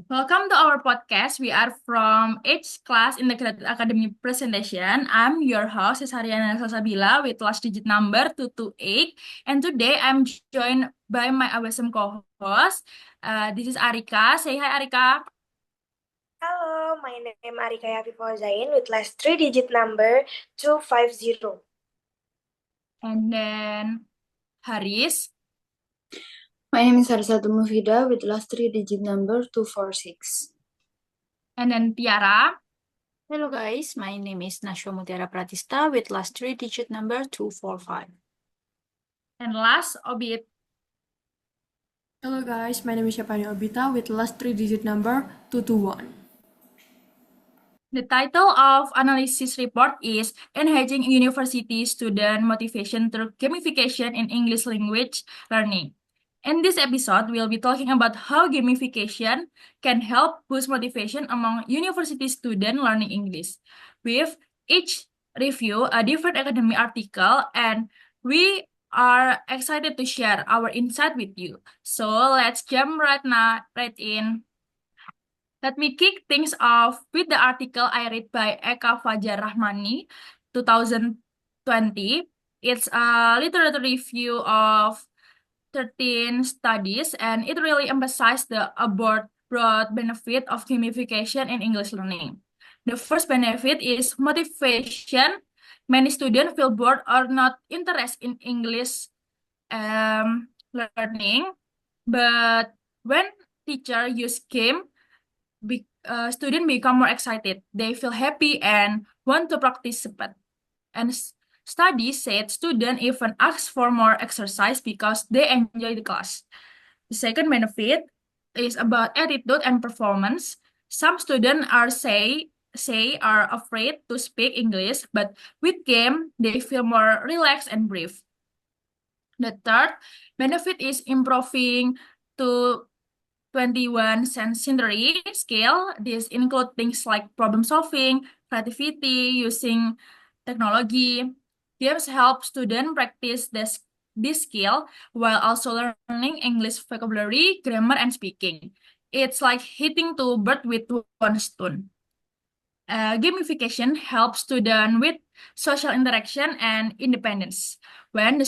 Welcome to our podcast. We are from each class in the Creative Academy presentation. I'm your host, Cesariana Salsabila, with last digit number 228. And today I'm joined by my awesome co-host. This is Arika. Say hi, Arika. Hello, my name Arika Yafipo Zain with last three-digit number 250. And then Haris. My name is Harsatu Mufida with last three-digit number 246. And then Tiara. Hello guys, my name is Nashwa Mutiara Pratista with last three-digit number 245. And last, Obit. Hello guys, my name is Syapani Obita with last three-digit number 221. The title of analysis report is Enhancing University Student Motivation Through Gamification in English Language Learning. In this episode, we'll be talking about how gamification can help boost motivation among university students learning English. With each review a different academic article, and we are excited to share our insight with you. So let's jump right in. Let me kick things off with the article I read by Eka Fajar Rahmani, 2020. It's a literature review of 13 studies, and it really emphasized the broad benefit of gamification in English learning. The first benefit is motivation. Many students feel bored or not interested in English learning, but when teacher use game, students become more excited. They feel happy and want to participate. And studies said students even ask for more exercise because they enjoy the class. The second benefit is about attitude and performance. Some students say are afraid to speak English, but with game they feel more relaxed and brave. The third benefit is improving to 21 sensory scale. This include things like problem solving, creativity, using technology. Games help students practice this skill while also learning English vocabulary, grammar, and speaking. It's like hitting two birds with one stone. Gamification helps students with social interaction and independence. When the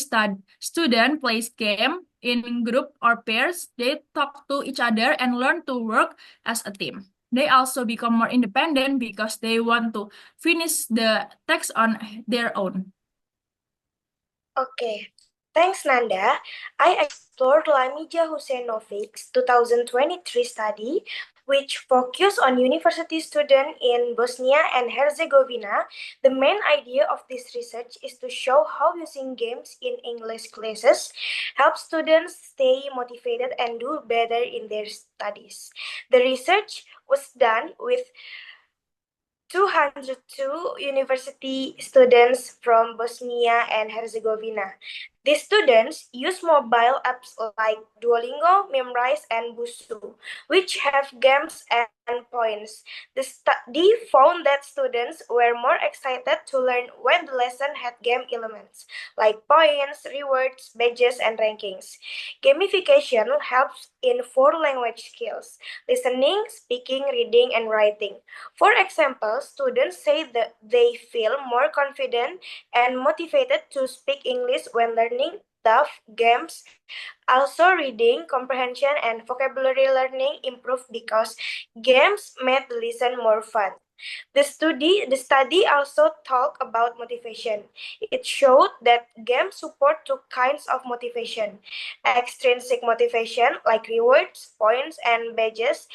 student plays game in group or pairs, they talk to each other and learn to work as a team. They also become more independent because they want to finish the text on their own. Okay, thanks Nanda. I explored Lamija Huseinovic's 2023 study, which focused on university students in Bosnia and Herzegovina. The main idea of this research is to show how using games in English classes helps students stay motivated and do better in their studies. The research was done with 202 university students from Bosnia and Herzegovina. These students use mobile apps like Duolingo, Memrise, and Busu, which have games and points. The study found that students were more excited to learn when the lesson had game elements, like points, rewards, badges, and rankings. Gamification helps in four language skills: listening, speaking, reading, and writing. For example, students say that they feel more confident and motivated to speak English when learning tough games. Also, reading, comprehension, and vocabulary learning improved because games made the lesson more fun. The study also talked about motivation. It showed that games support two kinds of motivation: extrinsic motivation, like rewards, points, and badges,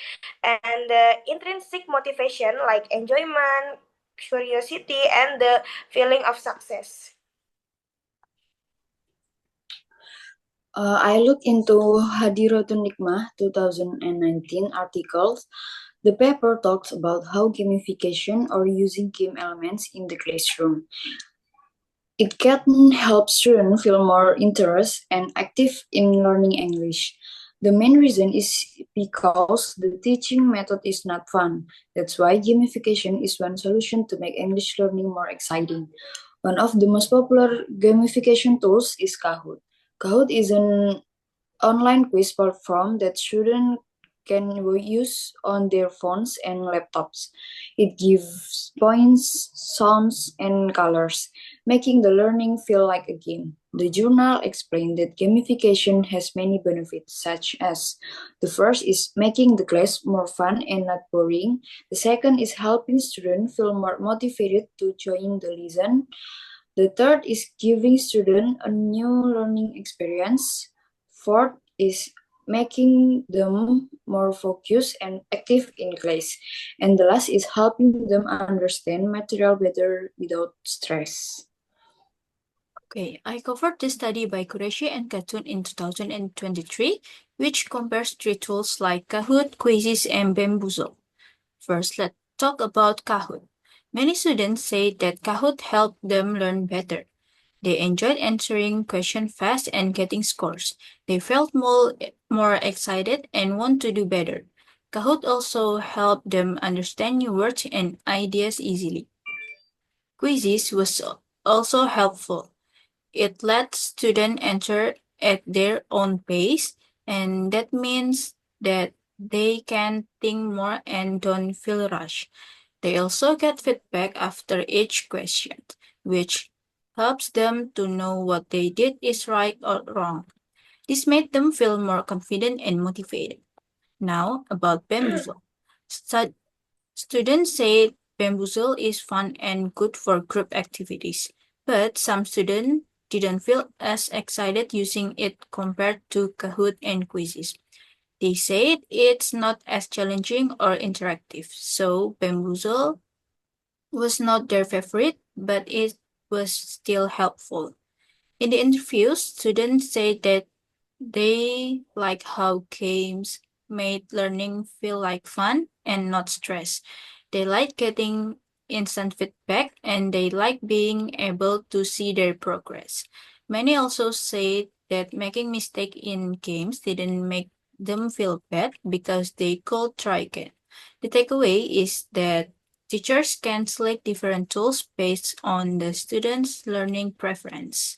and intrinsic motivation, like enjoyment, curiosity, and the feeling of success. I looked into Hadirotun Nikmah 2019 articles. The paper talks about how gamification or using game elements in the classroom. It can help students feel more interest and active in learning English. The main reason is because the teaching method is not fun. That's why gamification is one solution to make English learning more exciting. One of the most popular gamification tools is Kahoot. Kahoot is an online quiz platform that students can use on their phones and laptops. It gives points, sounds, and colors, making the learning feel like a game. The journal explained that gamification has many benefits, such as the first is making the class more fun and not boring. The second is helping students feel more motivated to join the lesson. The third is giving students a new learning experience. Fourth is making them more focused and active in class. And the last is helping them understand material better without stress. Okay, I covered this study by Qureshi and Khatun in 2023, which compares three tools like Kahoot, Quizzes, and Bamboozle. First, let's talk about Kahoot. Many students say that Kahoot helped them learn better. They enjoyed answering questions fast and getting scores. They felt more excited and want to do better. Kahoot also helped them understand new words and ideas easily. Quizzes was also helpful. It lets students enter at their own pace, and that means that they can think more and don't feel rushed. They also get feedback after each question, which helps them to know what they did is right or wrong. This made them feel more confident and motivated. Now, about Bamboozle. Students say Bamboozle is fun and good for group activities, but some students didn't feel as excited using it compared to Kahoot and quizzes. They said it's not as challenging or interactive, so Bamboozle was not their favorite, but it was still helpful. In the interviews, students said that they like how games made learning feel like fun and not stress. They like getting instant feedback and they like being able to see their progress. Many also say that making mistakes in games didn't make them feel bad because they could try again. The takeaway is that teachers can select different tools based on the student's learning preference.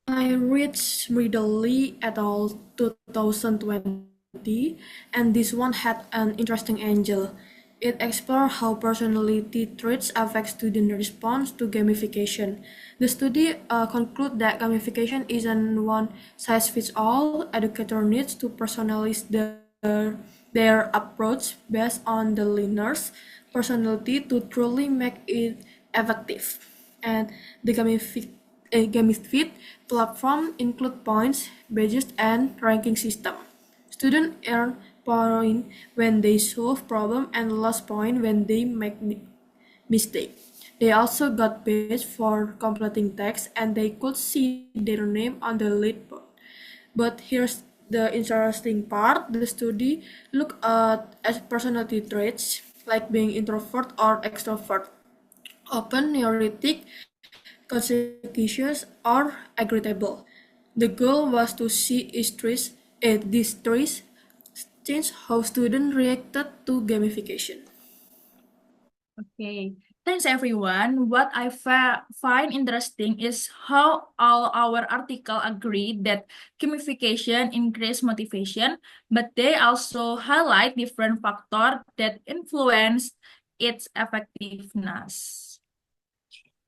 I read Ridley et al. 2020, and this one had an interesting angle. It explored how personality traits affect student response to gamification. The study concluded that gamification isn't one size fits all. Educator needs to personalize their approach based on the learner's personality to truly make it effective. And the Gamified platform include points, badges, and ranking system. Students earn point when they solve problem and lose point when they make mistake. They also got badge for completing tasks and they could see their name on the leaderboard. But here's the interesting part. The study looked at personality traits like being introvert or extrovert, open, neurotic, conscientious, or agreeable. The goal was to see these traits change how students reacted to gamification. Okay, thanks everyone. What I find interesting is how all our article agree that gamification increase motivation, but they also highlight different factors that influence its effectiveness.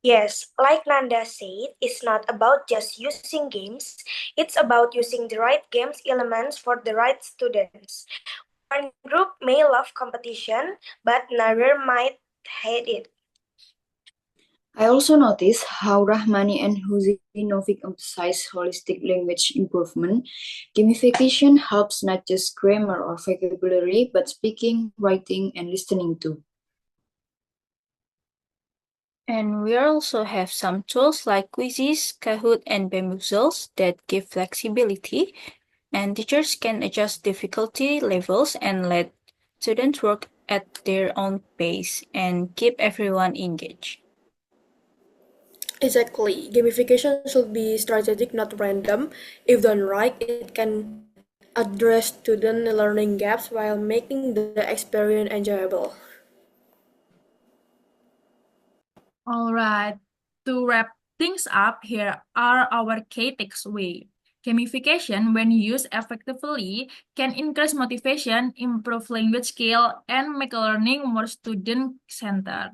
Yes, like Nanda said, it's not about just using games, it's about using the right games elements for the right students. One group may love competition, but another might hate it. I also noticed how Rahmani and Huzinovic emphasize holistic language improvement. Gamification helps not just grammar or vocabulary, but speaking, writing, and listening too. And we also have some tools like quizzes, Kahoot, and Bamboozles that give flexibility, and teachers can adjust difficulty levels and let students work at their own pace and keep everyone engaged. Exactly. Gamification should be strategic, not random. If done right, it can address student learning gaps while making the experience enjoyable. All right, to wrap things up, here are our key takeaways. Gamification, when used effectively, can increase motivation, improve language skill, and make learning more student-centered.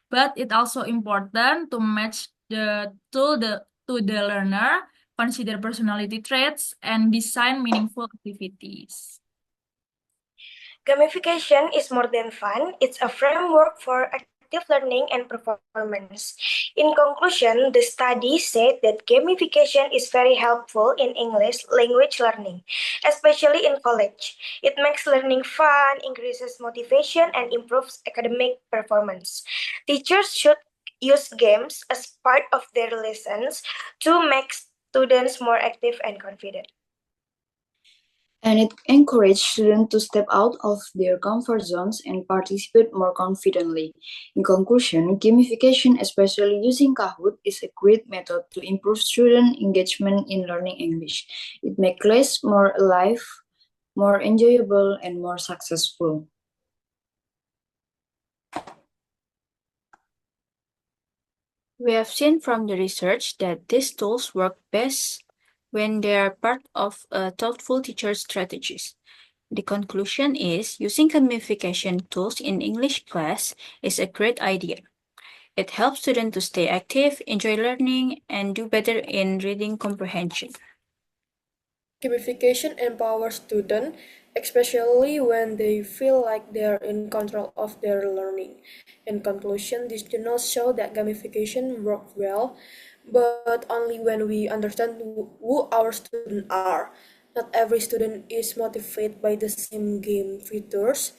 But it's also important to match the to the learner, consider personality traits, and design meaningful activities. Gamification is more than fun, it's a framework for active learning and performance. In conclusion, the study said that gamification is very helpful in English language learning, especially in college. It makes learning fun, increases motivation, and improves academic performance. Teachers should use games as part of their lessons to make students more active and confident. And it encourages students to step out of their comfort zones and participate more confidently. In conclusion, gamification, especially using Kahoot, is a great method to improve student engagement in learning English. It makes class more alive, more enjoyable, and more successful. We have seen from the research that these tools work best when they are part of a thoughtful teacher strategies. The conclusion is using gamification tools in English class is a great idea. It helps students to stay active, enjoy learning, and do better in reading comprehension. Gamification empowers students, especially when they feel like they are in control of their learning. In conclusion, these journals show that gamification works well, but only when we understand who our students are. Not every student is motivated by the same game features.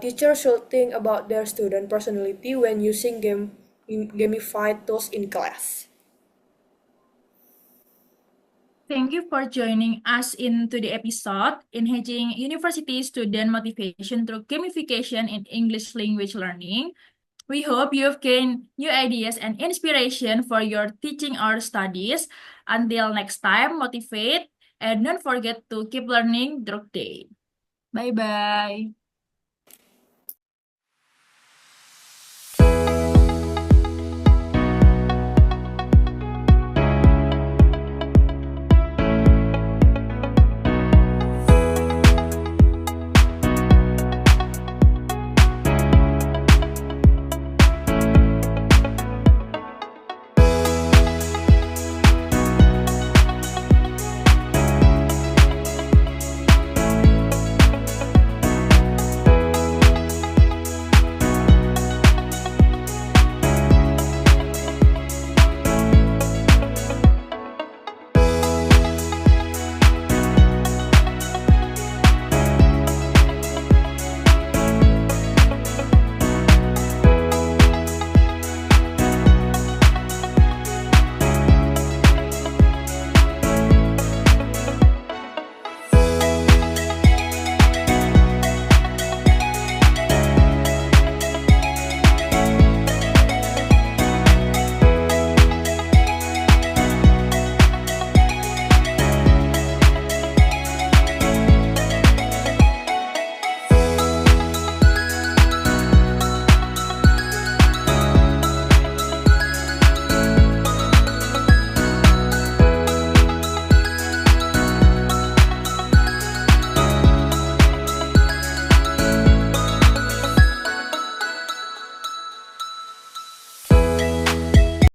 Teachers should think about their student personality when using gamified tools in class. Thank you for joining us into the episode Enhancing University Student Motivation Through Gamification in English Language Learning. We hope you've gained new ideas and inspiration for your teaching or studies. Until next time, motivate and don't forget to keep learning through day. Bye bye.